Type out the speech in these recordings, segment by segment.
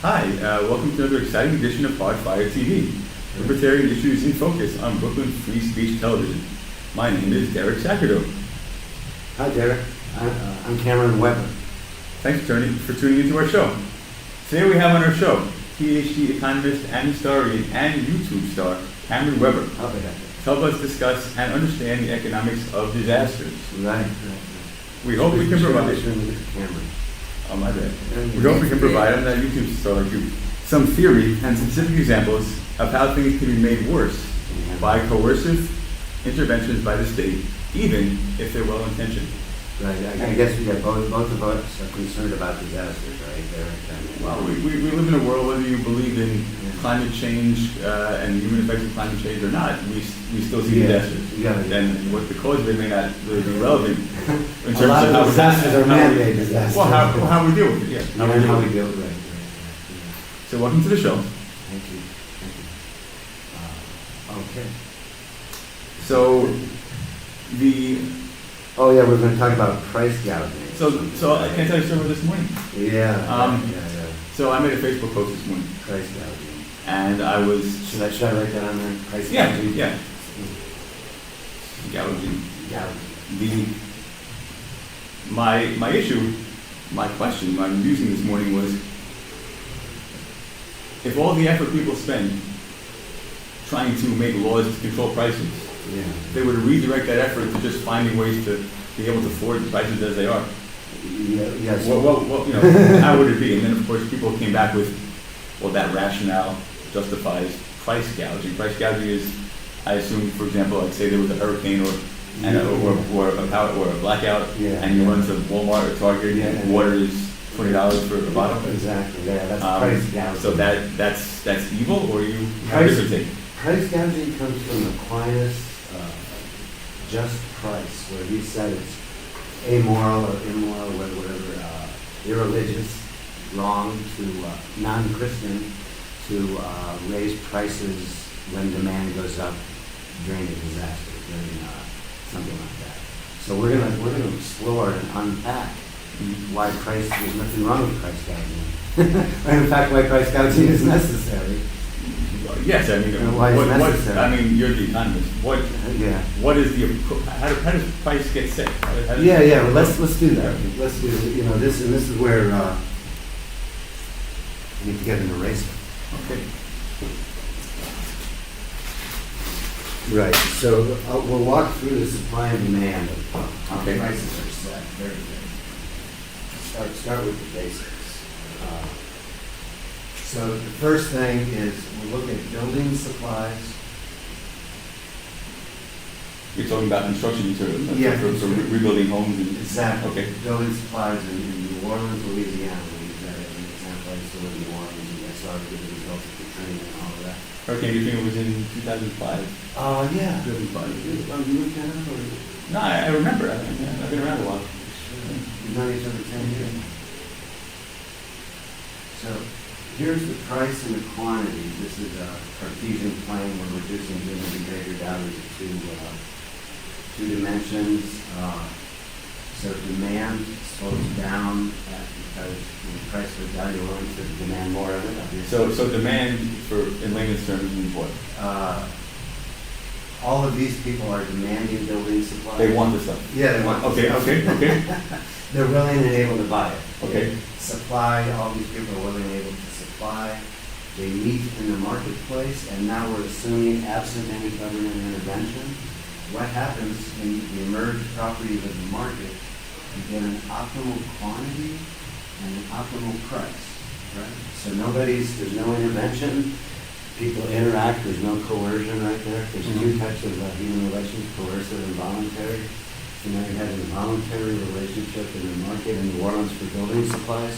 Hi, welcome to another exciting edition of Hardfire TV, libertarian issues in focus on Brooklyn Free Speech Television. My name is Derek Sacerdote. Hi, Derek. I'm Cameron Weber. Thanks for tuning into our show. Today we have on our show PhD economist and historian and YouTube star Cameron Weber. How about that? To help us discuss and understand the economics of disasters. Right. We hope we can provide. Cameron. Oh, my bad. We hope we can provide on that YouTube star some theory and specific examples of how things can be made worse by coercive interventions by the state, even if they're well intentioned. Right. I guess both of us are concerned about disasters, right, Derek? Well, we live in a world, whether you believe in climate change and the human effects of climate change or not, we still see disasters. And what the cause of it may not really be relevant in terms of how disasters are man-made disasters. Well, how we deal with it, How we deal with it, right. So welcome to the show. Thank you. Okay. So Oh yeah, we're going to talk about price gouging. So I can't tell you a story this morning. Yeah. So I made a Facebook post this morning. Price gouging. And I was. Should I write that on there? Price gouging. Yeah. Gouging. My issue, my question, my musing this morning was, if all the effort people spend trying to make laws to control prices, they were to redirect that effort to just finding ways to be able to afford the prices as they are. Yes. Well, how would it be? And then, of course, people came back with, well, that rationale justifies price gouging. Price gouging is, I assume, for example, like say there was a hurricane or a blackout, and you run to Walmart or Target, and water is $20 for a bottle. Exactly. Yeah, that's price gouging. So that's evil, or you have a different take? Price gouging comes from Aquinas' just price, where he said it's amoral or immoral, whatever, irreligious, wrong to non-Christian to raise prices when demand goes up during a disaster, during something like that. So we're gonna explore and unpack why there's nothing wrong with price gouging, and in fact why price gouging is necessary. Yes, I mean, you're the economist. What is how does price get set? Well, let's do that. Let's do this is where I need to get an eraser. Okay. Right. So we'll walk through the supply and demand of how prices are set. Very good. Start with the basics. So the first thing is we'll look at building supplies. You're talking about construction materials, for rebuilding homes. Exactly. Okay. Building supplies in New Orleans, Louisiana. We use that as an example. I used to live in New Orleans, and I saw the results of the training and all of that. Hurricane Katrina was in 2005. Yeah. 2005. You were Canada? No, I remember. I've been around a while. We've known each other 10 years. So here's the price and the quantity. This is a Cartesian plane. We're reducing given the greater values to two dimensions. So demand slows down because the price of the value willing to demand more of it. Obviously. So demand, in layman's terms, means what? All of these people are demanding building supplies. They want the stuff. Yeah, they want. Okay. They're willing and able to buy it. Okay. Supply. All these people are willing and able to supply. They meet in the marketplace, and now we're assuming, absent any government intervention, what happens in the emerged properties of the market? You get an optimal quantity and an optimal price, right? So there's no intervention. People interact. There's no coercion right there. There's two types of human relations: coercive and voluntary. So now you have a voluntary relationship in the market in New Orleans for building supplies.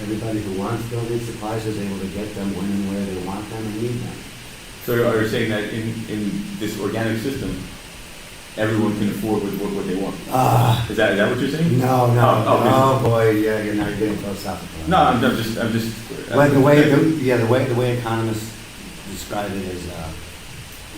Everybody who wants building supplies is able to get them when and where they want them and need them. So are you saying that in this organic system, everyone can afford what they want? Is that what you're saying? No. Oh, boy, yeah, you're not getting philosophical. No, I'm just. Well, the way economists describe it is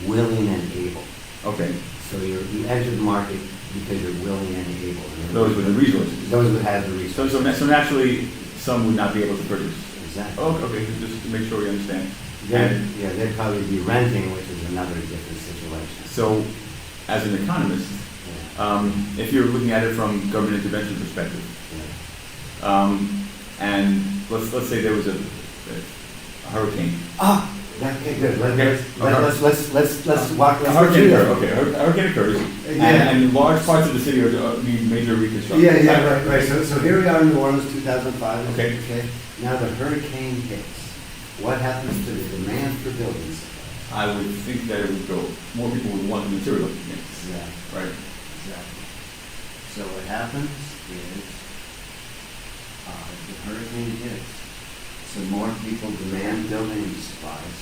willing and able. Okay. So you enter the market because you're willing and able. Those with the resources. Those who have the resources. So naturally, some would not be able to purchase. exactly. Oh, okay, just to make sure we understand. Yeah, they'd probably be renting, which is another different situation. So, as an economist, Yeah, if you're looking at it from government intervention perspective, yeah. and let's say there was a hurricane. Okay, good. Okay. Let's walk A this hurricane through. occurs, okay, a hurricane occurs, Yeah. and large parts of the city need major reconstruction. Right. So here we are in New Orleans, 2005. Okay. Now the hurricane hits. What happens to the demand for buildings? I would think that it would go, more people would want the material, Exactly. right? Exactly. So what happens is, the hurricane hits, so more people demand building supplies.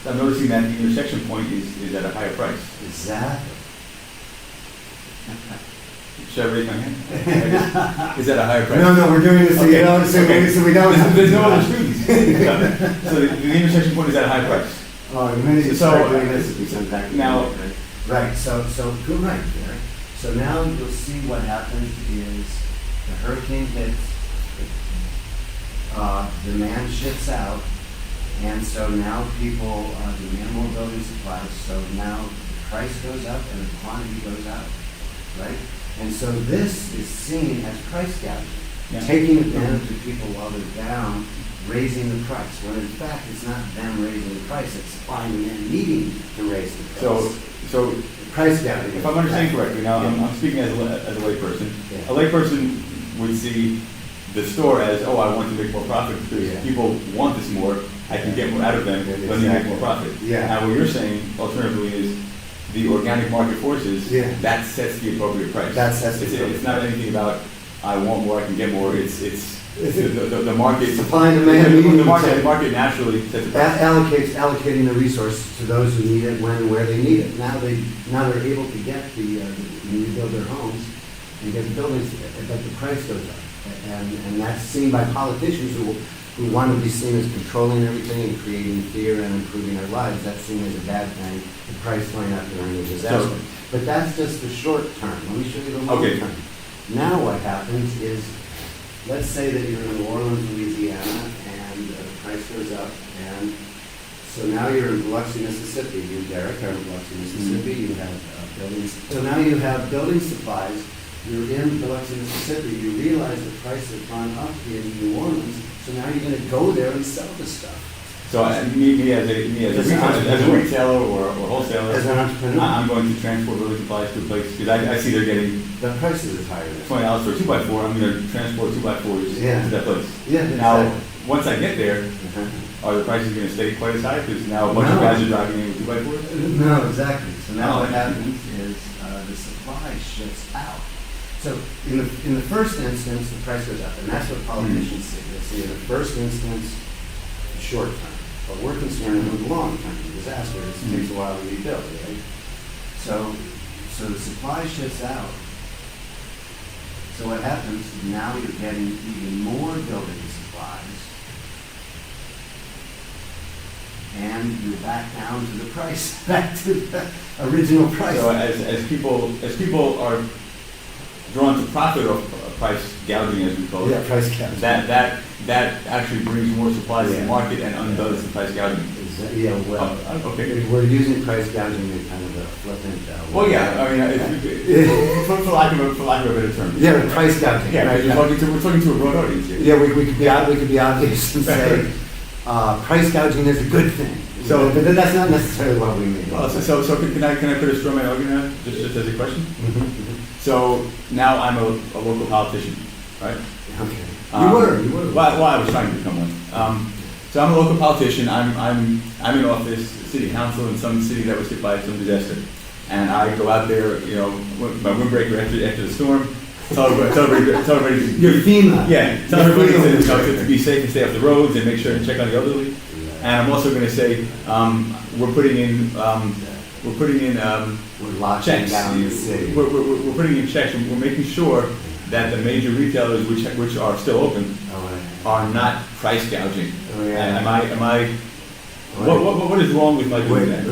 I'm noticing that the intersection point is at a higher price. Exactly. Should I raise my hand? Is at a higher price? No, we're doing this so Okay. you don't, so Okay. so we don't. There's no other students. So the intersection point is at a high price. Oh, the minute you So, start doing this, it'll be some back. now- Right, so go right there. So now you'll see what happens is the hurricane hits, demand shifts out, and so now people demand more building supplies, so now the price goes up and the quantity goes out, right? And so this is seen as price gouging, Yeah. taking advantage of people while they're down, raising the price, when in fact it's not them raising the price, it's supply and demand needing to raise the price. So Price gouging. if I'm understanding correctly, now I'm speaking as a layperson. Yeah. A layperson would see the store as, oh, I want to make more profit because Yeah. people want this more, I can get more out of them, Yeah, let me make exactly. more profit. Yeah. Now, what you're saying alternatively is the organic market forces, Yeah. that sets the appropriate price. That sets the It's appropriate it's not price. anything about, I want more, I can get more, it's the market. Supply and demand The needing market naturally sets the price. allocating the resources to those who need it when and where they need it. Now they're able to get rebuild their homes and get the buildings, but the price goes up. And that's seen by politicians who want to be seen as controlling everything and creating fear and improving their lives. That's seen as a bad thing, the price going up during a disaster. But that's just the short term. Let me show you the long Okay. term. Now what happens is, let's say that you're in New Orleans, Louisiana, and the price goes up, and so now you're in Biloxi, Mississippi. You, Derek, are in Biloxi, Mississippi. You have buildings. So now you have building supplies. You're in Biloxi, Mississippi. You realize the price has gone up in New Orleans, so now you're going to go there and sell the stuff. So me as a retailer or wholesaler, As an entrepreneur. I'm going to transport building supplies to a place, because I see they're getting The prices is higher there. $20 for a 2x4, I'm going to transport 2x4s Yeah. to that place. Yeah, Now, exactly. once I get there, Uh-huh. are the prices going to stay quite as high? Because now a bunch of No. guys are driving in with 2x4s? No, exactly. So now Oh, what okay. happens is the supply shifts out. So in the first instance, the price goes up, and that's what politicians see. They see in the first instance, short term. But we're concerned with the long term, disaster. It takes a while to rebuild, right? So the supply shifts out. So what happens, now you're getting even more building supplies. And you're back down to the price, back to the original price. So as people are drawn to profit of price gouging, as we call it, Yeah, price caps. that actually brings more supplies to the Yeah. market and undoes the price gouging. Yeah, well, Okay. we're using price gouging in kind of a flippant. Well, yeah, I mean, for lack of a better term. Yeah, the price gouging. Yeah, right? we're talking to a broad audience here. Yeah, we could be obvious and say, price gouging is a good thing. So- But that's not necessarily what we mean. So can I put a straw man argument out, just as a question? Mhm. So now I'm a local politician, right? Okay. Um, You were. Well, I was trying to become one. So I'm a local politician. I'm in office, city council in some city that was hit by some disaster, and I go out there, you know, with my windbreaker after the storm, tell everybody to Your FEMA. yeah, tell Your everybody FEMA. to be safe and stay off the roads and make sure and check on the elderly. And I'm also going to say we're putting in We're locking checks. down the city. We're putting in checks, and we're making sure that the major retailers, which are still open, Oh, are not price gouging. Oh, yeah. Am I? What is wrong with my Wait, doing that?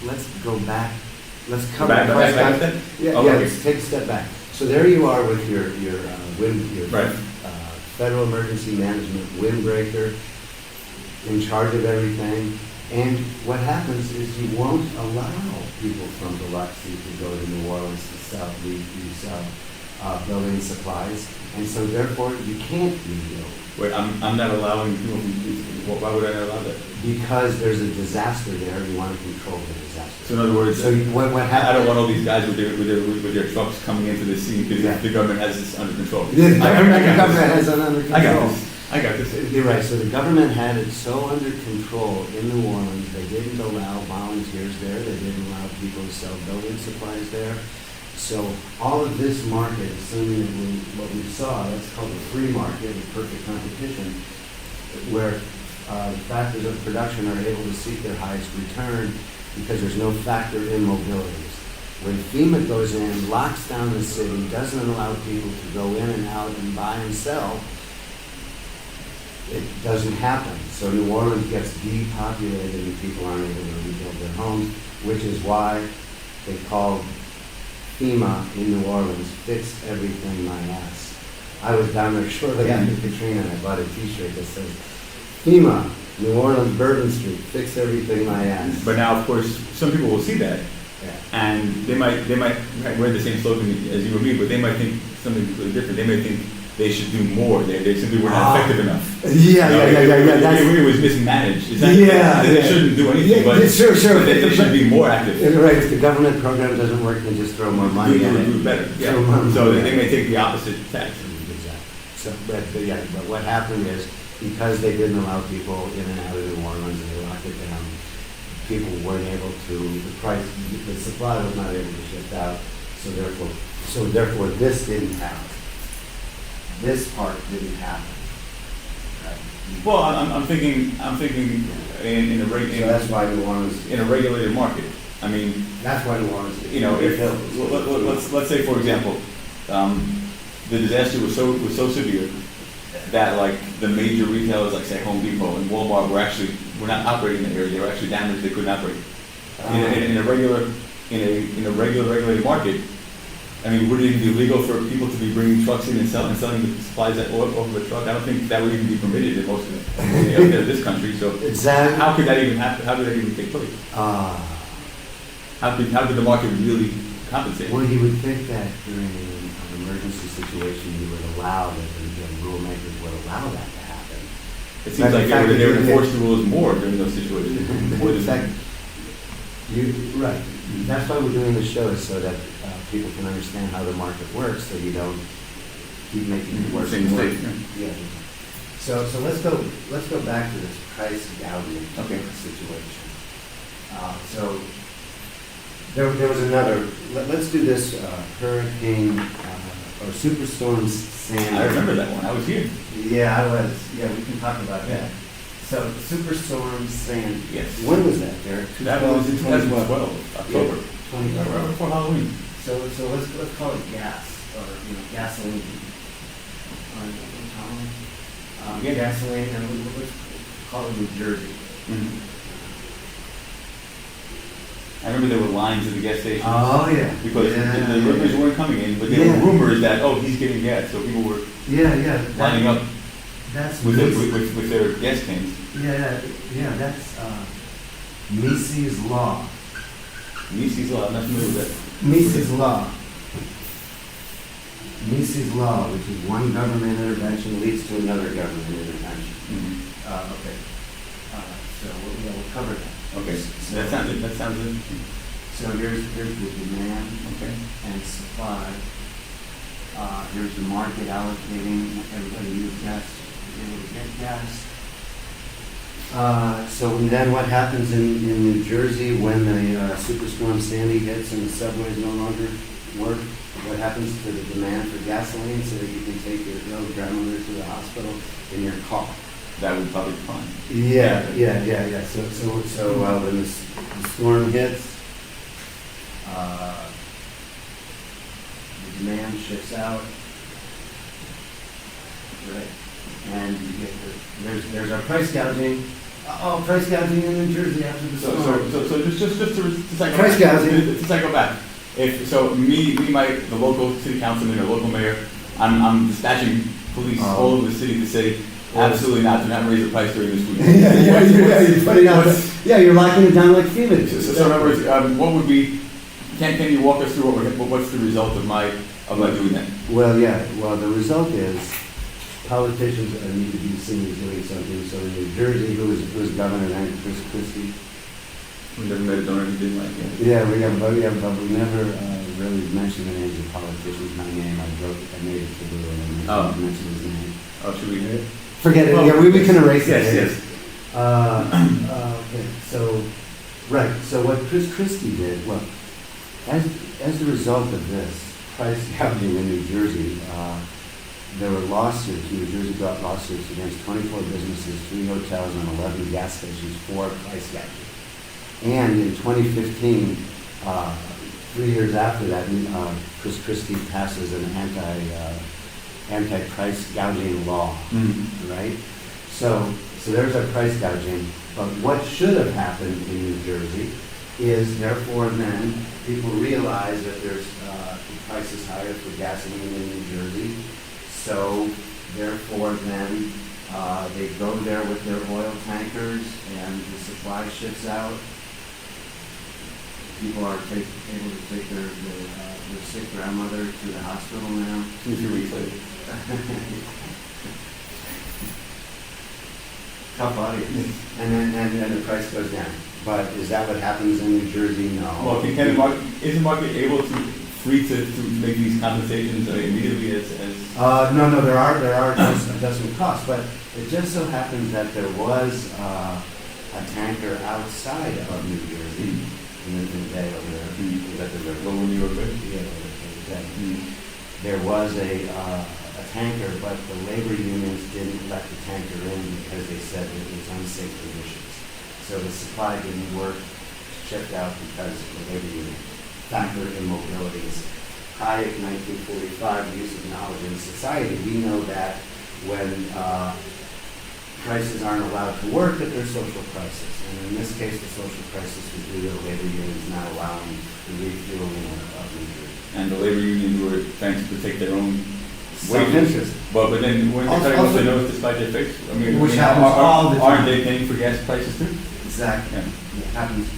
let's go back. Let's cover Back price a gouging. step? Yeah, Oh, yeah, okay. let's take a step back. So there you are with your Right. federal emergency management windbreaker, in charge of everything. And what happens is you won't allow people from Biloxi to go to New Orleans to sell these building supplies, and so therefore you can't rebuild. Wait, I'm not allowing people from, why would I not allow that? Because there's a disaster there, you want to control the disaster. So in other words, So what happens? I don't want all these guys with their trucks coming into the scene because Yeah. the government has this under control. The government got has it under control. I got this. You're right, so the government had it so under control in New Orleans, they didn't allow volunteers there, they didn't allow people to sell building supplies there. So all of this market, assuming that what we saw, that's called a free market, a perfect competition, where factors of production are able to seek their highest return because there's no factor in mobilities. When FEMA goes in, locks down the city, doesn't allow people to go in and out and buy and sell, it doesn't happen. So New Orleans gets depopulated and people aren't able to rebuild their homes, which is why they called FEMA in New Orleans, fix everything my ass. I was down there shortly after Katrina and I bought a t-shirt that says, FEMA, New Orleans, Bourbon Street, fix everything my ass. But now, of course, some people will see that, Yeah. and they might wear the same slogan as you or me, but they might think something completely different. They may think they should do more. They simply were not effective enough. Yeah. It was mismanaged. It's not, they shouldn't do anything, but Sure. but they should be more active. Right, if the government program doesn't work, then just throw more money Do at it. do better. Yeah. Throw more So money they at may it. take the opposite tack. Exactly. So, but what happened is, because they didn't allow people in and out of New Orleans and they locked it down, people weren't able to, the supply was not able to ship out, so therefore this didn't happen. This part didn't happen. Right? Well, I'm thinking in a So that's why New Orleans, in a regulated market. I mean, that's why New Orleans. you know, if let's say for example, the disaster was so severe that like the major retailers like say Home Depot and Walmart were not operating in the area. They were actually damaged. They couldn't operate. In a regular regulated market, I mean, would it even be legal for people to be bringing trucks in and selling the supplies over the truck? I don't think that would even be permitted in most of this country. So Exactly. how could that even happen? How could that even take place? How could the market really compensate? Well, you would think that during an emergency situation, you would allow that the rulemakers would allow that to happen. It seems like they would enforce the rules more during those situations. More In than fact, right. That's why we're doing this show, is so that people can understand how the market works, so you don't keep making it worse Same and worse. mistake, Yeah. So let's go back to this price gouging Okay. situation. So there was another. Let's do this hurricane or superstorm Sandy. I remember that one. I was here. Yeah, I was. Yeah, we can talk about that. So Superstorm Sandy. Yes. When was that, Derek? That was in 2012, October. 2012. Right before Halloween. So let's call it gas, or gasoline. Yeah. Gasoline, and let's call it New Jersey. I remember there were lines at the gas station. Oh yeah. Because the workers weren't coming in, but there were rumors that, he's getting gas, so people were Yeah. lining up That's with their gas cans. Yeah. That's Mises Law. Mises Law, I'm not familiar with that. Mises Law. Mises Law, which is one government intervention leads to another government intervention. Okay. So we'll cover that. Okay, So that sounds interesting. So here's the demand Okay. and supply. Here's the market allocating, everybody use gas, able to get gas. So then what happens in New Jersey when the Superstorm Sandy hits and the subways no longer work? What happens to the demand for gasoline so that you can take your grandmother to the hospital in your car? That would probably be fine. Yeah. So when the storm hits, the demand shifts out, right? And you get there's our price gouging. Price gouging in New Jersey after the storm. So just to cycle Price back. gouging. To cycle back. The local city councilman or local mayor I'm dispatching police all over the city to say, absolutely not, do not raise the price during this week. You're putting out, you're locking it down like FEMA did. So in other words, what would be, can you walk us through what's the result of my doing that? Well, the result is politicians need to be seen as doing something. So in New Jersey, who was governor then, Chris Christie? We never met a donor who didn't like it. Yeah, but we never really mentioned the names of politicians. My name, I made it to the and I mentioned his name. Oh, should we? Forget it. Well, Yeah, we can erase it. Yes. Okay, so what Chris Christie did, look, as a result of this price gouging in New Jersey, there were lawsuits. New Jersey got lawsuits against 24 businesses, 3 hotels, and 11 gas stations for price gouging. And in 2015, 3 years after that, Chris Christie passes an anti-price gouging law, right? So there's our price gouging. But what should have happened in New Jersey is, therefore, then people realize that there's the price is higher for gasoline in New Jersey. So therefore, then they go there with their oil tankers, and the supply shifts out. People are able to take their sick grandmother to the hospital now. 2-3 weeks later. Tough audience. And then the price goes down. But is that what happens in New Jersey? No. Well, is the market able to make these compensations immediately as? No, there are adjustment costs, but it just so happens that there was a tanker outside of New Jersey in the day over there. At the river. When you were there? Yeah, there was a tanker, but the labor unions didn't let the tanker in because they said it was unsafe conditions. So the supply didn't work, shipped out because the labor union factor in mobility is high at 1945, the use of knowledge in society. We know that when prices aren't allowed to work, that there's social crisis. And in this case, the social crisis was due to the labor unions not allowing the refueling of New Jersey. And the labor unions were trying to protect their own self-interest. But then when they're cutting off the nose despite their face, Which happens all the time. Aren't they paying for gas prices too? Exactly.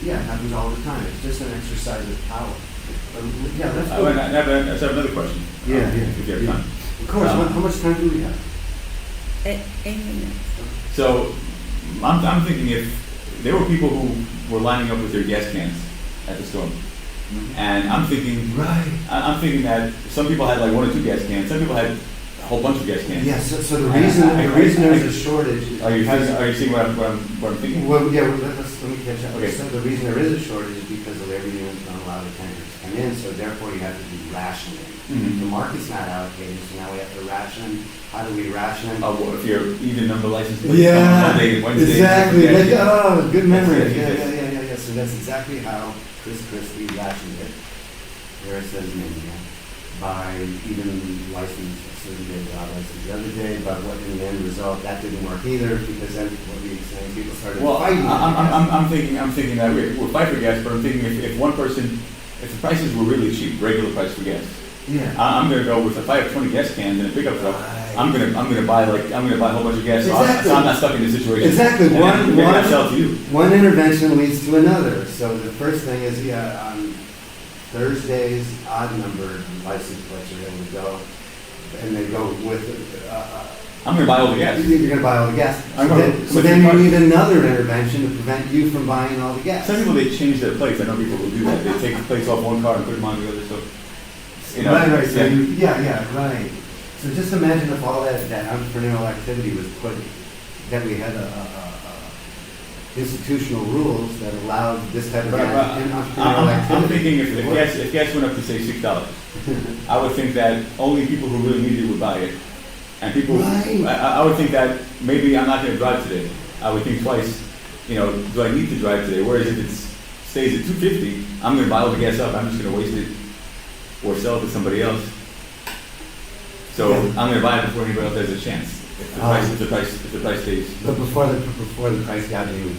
Yeah. It happens all the time. It's just an exercise of power. Yeah, let's I go. have another question. Yeah. If you have time. Of course. How much time do we have? 8 minutes. So I'm thinking if there were people who were lining up with their gas cans at the store, and I'm thinking that some people had like 1 or 2 gas cans, some people had a whole bunch of gas cans. Yes. So the reason there's a shortage. Are you seeing what I'm thinking? Well, yeah. Let me catch up. Okay. So the reason there is a shortage is because the labor unions don't allow the tankers to come in. So therefore, you have to do rationing. The market's not allocated, so now we have to ration. How do we ration? If you're even number license plate, Yeah, Wednesday, exactly. yeah. Good memory. Yes. Yeah. So that's exactly how Chris Christie rationed it. There it says name, by even license, a certain day, without license the other day. But what in the end result, that didn't work either, because then what we were saying, people started fighting. I'm thinking that we're fighting for gas, but I'm thinking if the prices were really cheap, regular price for gas. Yeah. I'm gonna go with, if I have 20 gas cans in a pickup truck, I'm gonna buy a whole bunch of gas. Exactly. So I'm not stuck in this situation. Exactly. And then I sell to you. One intervention leads to another. So the first thing is, on Thursdays, odd numbered license plates are able to go, and they go with. I'm gonna buy all the gas. You're going to buy all the gas. I'm gonna- So then you need another intervention to prevent you from buying all the gas. Some people, they change their plates. I know people who do that. They take the plates off one car and put them on the other. So, Right. So yeah. right. So just imagine if all that entrepreneurial activity was put, that we had institutional rules that allowed this type of entrepreneurial activity. I'm thinking if gas went up to say $6, I would think that only people who really needed it would buy it, and people. Right. I would think that maybe I'm not going to drive today. I would think twice. Do I need to drive today? Whereas if it stays at $2.50, I'm going to buy all the gas up. I'm just going to waste it or sell it to somebody else. So Yeah. I'm going to buy it before anybody else has a chance. If the price stays. But before the price gouging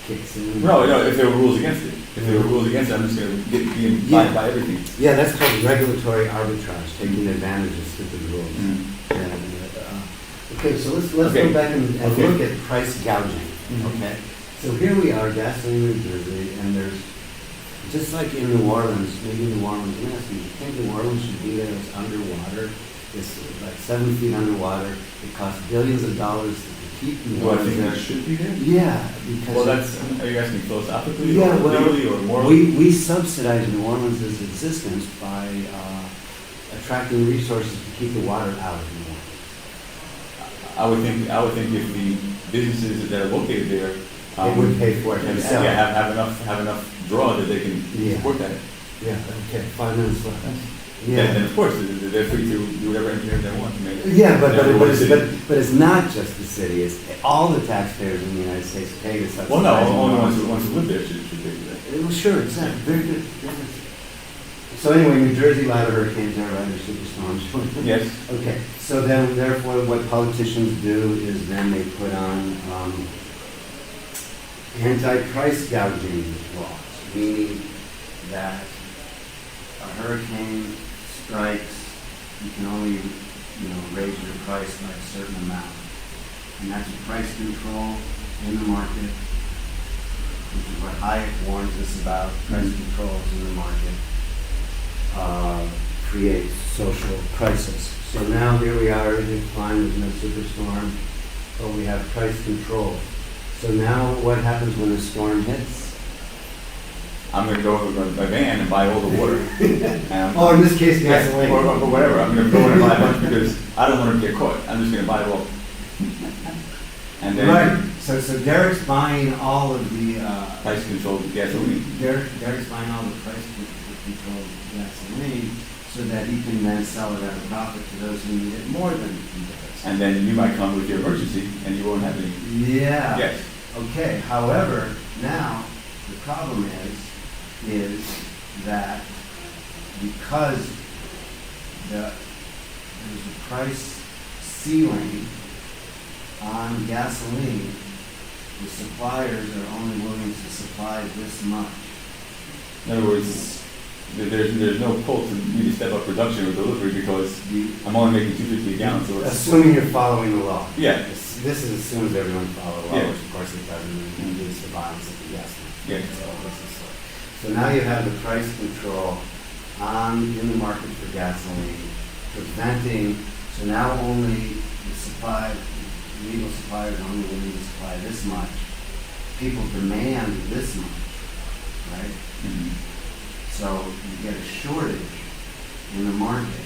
kicks in. No, if there were rules against it. If there were rules against it, I'm just gonna be abided by everything. Yeah, that's called regulatory arbitrage, taking advantage of stupid rules. Mm. Okay, so let's Okay. go back and Okay. look at price gouging, Mhm. okay? So here we are, gasoline, New Jersey, and there's, just like in New Orleans, maybe New Orleans, let me ask you, you think New Orleans should be there, it's underwater, it's like 7 feet underwater, it costs billions of dollars to keep New Do I Orleans think there. that should be there? Yeah, because. Well, are you asking philosophically Yeah, or well, legally or morally? we subsidize New Orleans' existence by attracting resources to keep the water out of New Orleans. I would think if the businesses that are located there. They would pay for it themselves. Yeah, have enough draw that they can Yeah. support that. Yeah, okay, 5 minutes left. Then of course, they're free to do whatever engineering they want to make. Yeah, but Yeah, it's not just the city, it's all the taxpayers in the United States pay to subsidize. Well, no, only New ones Orleans. who live there should pay for that. Well, sure, exactly, very good. Very good. So anyway, New Jersey, a lot of hurricanes there, right, or superstorms. Yes. Okay, so then therefore what politicians do is then they put on anti-price gouging laws, meaning that a hurricane strikes, you can only, raise your price by a certain amount. And that's a price control in the market, which is what Hayek warns us about, price controls in the market creates social crisis. So now here we are, everything's fine, there's no superstorm, but we have price control. So now what happens when the storm hits? I'm gonna go with my van and buy all the water. Oh, in this case, Yeah, gasoline. or whatever, I'm gonna go in and buy a bunch because I don't want to get caught, I'm just gonna buy it all. And then Right, so Derek's buying all of the, price control gasoline. Derek's buying all the price control gasoline so that he can then sell it at a profit to those who need it more than he does. And then you might come with your emergency and you won't have any. Yeah. Yes. Okay, however, now, the problem is that because there's a price ceiling on gasoline, the suppliers are only willing to supply this much. In other words, there's no pull to me to step up production or delivery because I'm only making $2.50 a gallon, so it's. Assuming you're following the law. Yeah. This is assumes everyone follows the law, Yeah. which of course it doesn't, and it leads to violence at the gas. Yeah. So now you have the price control in the market for gasoline, preventing, so now only legal suppliers are only willing to supply this much. People demand this much, right? Mhm. So you get a shortage in the market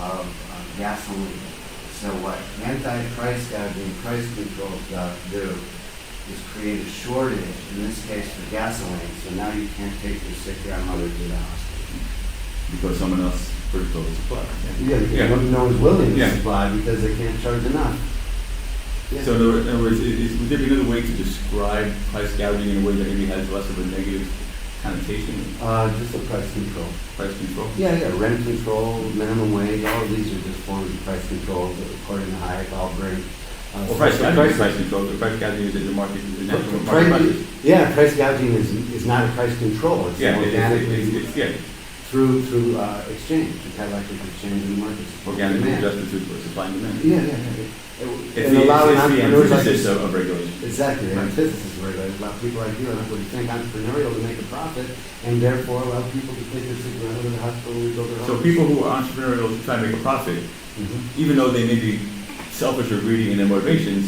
of gasoline. So what anti-price gouging, price control do is create a shortage, in this case for gasoline, so now you can't take your sick grandmother to the hospital. Because someone else first told the supply. Yeah, because no one's willing to Yeah. supply because they can't charge enough. Yeah. So in other words, would there be another way to describe price gouging in a way that maybe has less of a negative connotation? Just the price control. Price control? Yeah, rent control, minimum wage, all of these are just forms of price control, according to Hayek, all bring. Well, price gouging is price control. The price gouging is that the market is the natural market prices. Yeah, price gouging is not a price control, it's Yeah, organically yeah, through exchange, you kind of like an exchange in the market. organically Demand. adjusted to supply and demand. Yeah. It's And the allowing entrepreneurs like antithesis this- of regulation. Exactly, the Right. antithesis where a lot of people like you, what do you think, entrepreneurial to make a profit, and therefore allow people to take their sick grandmother to the hospital and rebuild their So homes. people who are entrepreneurial to try to make a profit, Mhm. even though they may be selfish or greedy in their motivations,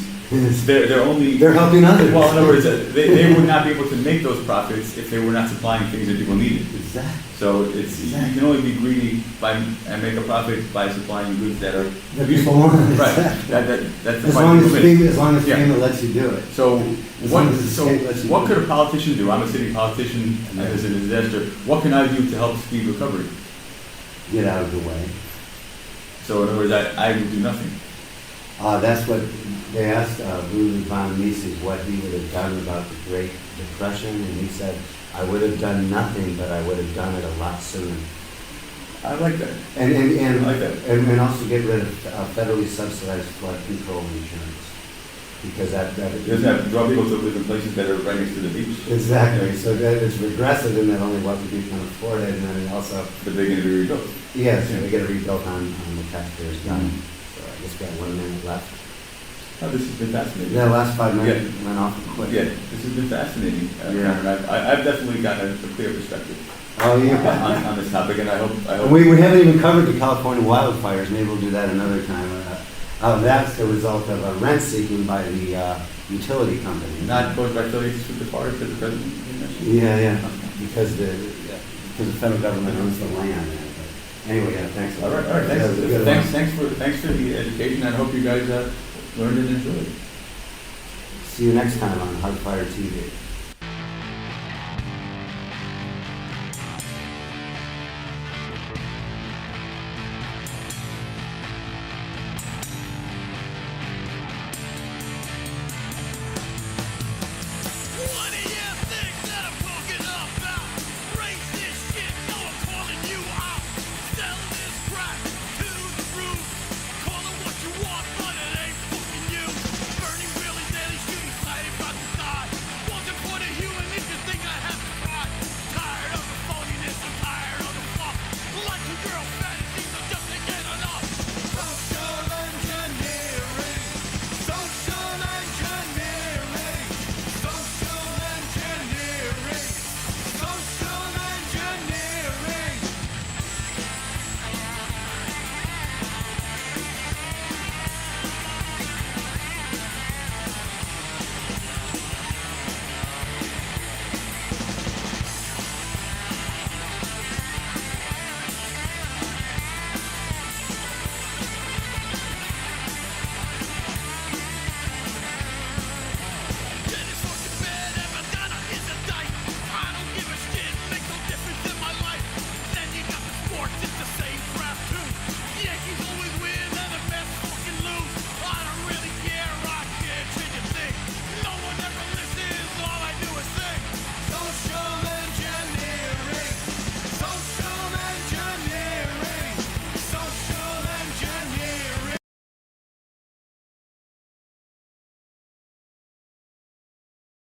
they're only. They're helping others. Well, in other words, they would not be able to make those profits if they were not supplying things that people needed. Exactly. So you can only be greedy and make a profit by supplying goods that are That people want. Right. That's the As point long of as the FEMA, as long as Yeah. FEMA lets you do it. So As long as the so state lets you what do could it. a politician do? I'm a city politician, and there's a disaster. What can I do to help speed recovery? Get out of the way. So in other words, I would do nothing. That's what they asked Louis von Mises what he would have done about the Great Depression, and he said, I would have done nothing, but I would have done it a lot sooner. I like that. And I like that. and also get rid of federally subsidized flood control insurance. because that. It doesn't have to draw people to live in places that are right next to the beach. Exactly, so that it's regressive in that only wealthy people can afford it, and then it also, But they're gonna be rebuilt. yes, they get it rebuilt on the taxpayer's dime. Mhm. So I guess we got 1 minute left. Oh, this has been fascinating. Yeah, last 5 minutes went off quick. Yeah, this has been fascinating. Yeah. Cameron. I've definitely gotten a clear perspective Oh, on, yeah. on this topic, and I hope. We haven't even covered the California wildfires, maybe we'll do that another time. That's the result of a rent seeking by the utility company. Not caused by affiliates with the forest that the president mentioned. Yeah, because the federal government owns the land. But anyway, yeah, thanks. All right, That was a good one. thanks for the education. I hope you guys learned and enjoyed. See you next time on Hardfire TV.